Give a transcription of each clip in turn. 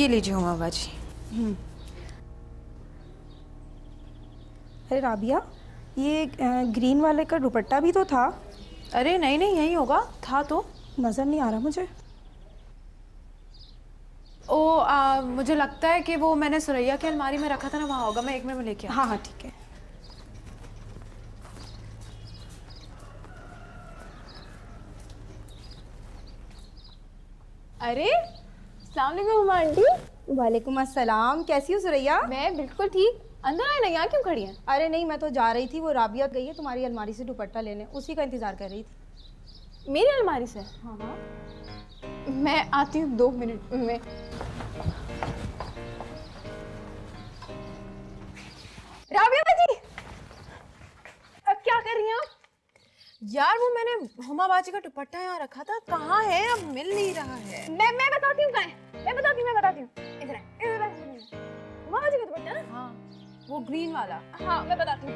ये लीजिए हुमा बाजी। अरे राबिया, ये ग्रीन वाले का दुपट्टा भी तो था। अरे नहीं नहीं, यही होगा, था तो। नज़र नहीं आ रहा मुझे। मुझे लगता है कि वो मैंने सुरैया की अलमारी में रखा था ना, वहाँ होगा। मैं 1 मिनट में लेके हाँ हाँ ठीक है। अरे अस्सलाम वालेकुम हुमा आंटी। वालेकुम अस्सलाम, कैसी हो सुरैया? मैं बिल्कुल ठीक। अंदर आए ना, यहाँ क्यों खड़ी हैं? अरे नहीं, मैं तो जा रही थी, वो राबिया गई है तुम्हारी अलमारी से दुपट्टा लेने, उसी का इंतज़ार कर रही थी। मेरी अलमारी से? हाँ हाँ। मैं आती हूँ 2 मिनट में। राबिया बाजी, अब क्या कर रही हैं आप? यार वो मैंने हुमा बाजी का दुपट्टा यहाँ रखा था, कहाँ है? अब मिल नहीं रहा है। मैं बताती हूँ कहाँ है। मैं बताती हूँ। इधर है, इधर है। हुमा बाजी का दुपट्टा ना? हाँ, वो ग्रीन वाला। हाँ मैं बताती हूँ।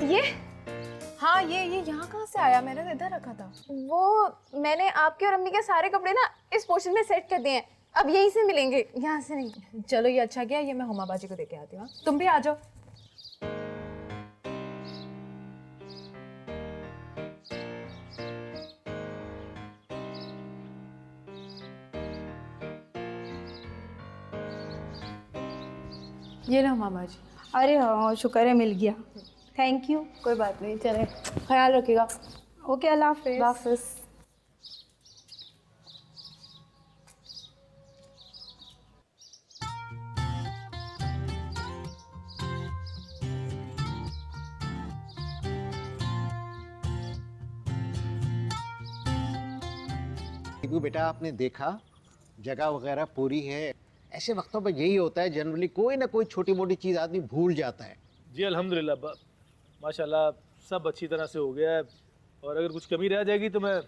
ये हाँ, ये यहाँ कहाँ से आया? मैंने तो इधर रखा था। वो मैंने आपके और अम्मी के सारे कपड़े ना इस पोर्शन में सेट कर दिए हैं, अब यहीं से मिलेंगे, यहाँ से नहीं। चलो ये अच्छा किया, ये मैं हुमा बाजी को देके आती हूँ। तुम भी आ जाओ। ये लो हुमा बाजी। अरे हाँ, शुक्र है मिल गया, थैंक यू। कोई बात नहीं, चले, ख्याल रखिएगा। ओके, अल्लाह हाफिज़। अल्लाह हाफिज़। बेटा आपने देखा जगह वगैरह पूरी है। ऐसे वक्तों पर यही होता है, जनरली कोई ना कोई छोटी मोटी चीज़ आदमी भूल जाता है। जी अल्हम्दुलिल्लाह, माशाल्लाह सब अच्छी तरह से हो गया है। और अगर कुछ कमी रह जाएगी तो मैं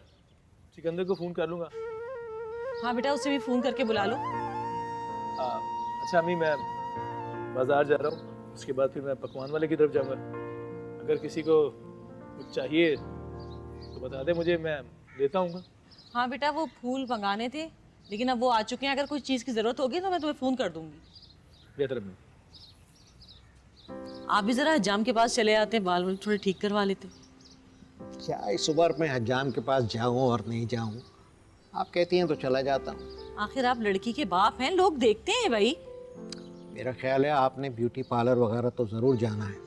सिकंदर को फ़ोन कर लूँगा। हाँ बेटा, उसे भी फ़ोन करके बुला लो। अच्छा अम्मी, मैं बाज़ार जा रहा हूँ, उसके बाद फिर मैं पकवान वाले की तरफ जाऊँगा। अगर किसी को कुछ चाहिए तो बता दे मुझे, मैं देता हूँ। हाँ बेटा, वो फूल मंगाने थे, लेकिन अब वो आ चुके हैं। अगर कोई चीज़ की ज़रूरत होगी तो मैं तुम्हें फ़ोन कर दूँगी। बेहतर अम्मी। आप भी ज़रा हजाम के पास चले आते, बाल वाल थोड़े ठीक करवा लेते। क्या इस उम्र में हजाम के पास जाऊँ और नहीं जाऊँ? आप कहती हैं तो चला जाता हूँ। आखिर आप लड़की के बाप हैं, लोग देखते हैं भाई। मेरा ख्याल है आपने ब्यूटी पार्लर वगैरह तो ज़रूर जाना है।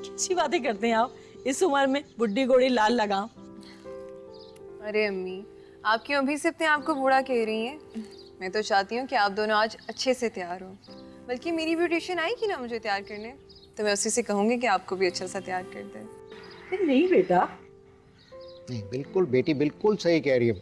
कैसी बातें करते हैं आप, इस उम्र में बुड्ढी घोड़ी लाल लगाम। अरे अम्मी, आप क्यों अभी से अपने आप को बूढ़ा कह रही हैं? मैं तो चाहती हूँ कि आप दोनों आज अच्छे से तैयार हो। बल्कि मेरी ब्यूटिशियन आएगी ना मुझे तैयार करने, तो मैं उसी से कहूँगी कि आपको भी अच्छा सा तैयार कर दे। नहीं बेटा, नहीं, बिल्कुल बेटी बिल्कुल सही कह रही है।